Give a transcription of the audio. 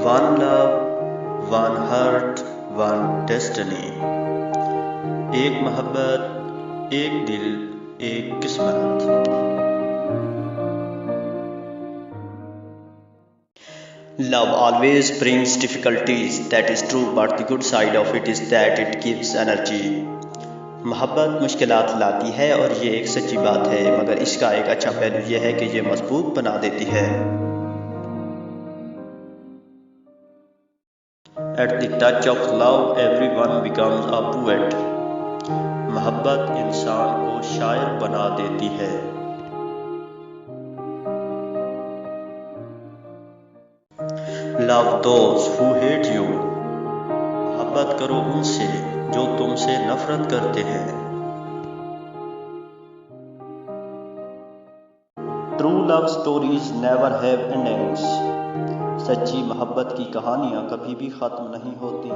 One love, one heart, one destiny. एक मोहब्बत, एक दिल, एक किस्मत। Love always brings difficulties, that is true, but the good side of it is that it gives energy. मोहब्बत मुश्किलात लाती है और ये एक सच्ची बात है, मगर इसका एक अच्छा पहलू यह है कि ये मजबूत बना देती है। At the touch of love, everyone becomes a poet. मोहब्बत इंसान को शायर बना देती है। Love those who hate you. मोहब्बत करो उनसे जो तुमसे नफरत करते हैं। True love stories never have endings. सच्ची मोहब्बत की कहानियाँ कभी भी ख़त्म नहीं होती।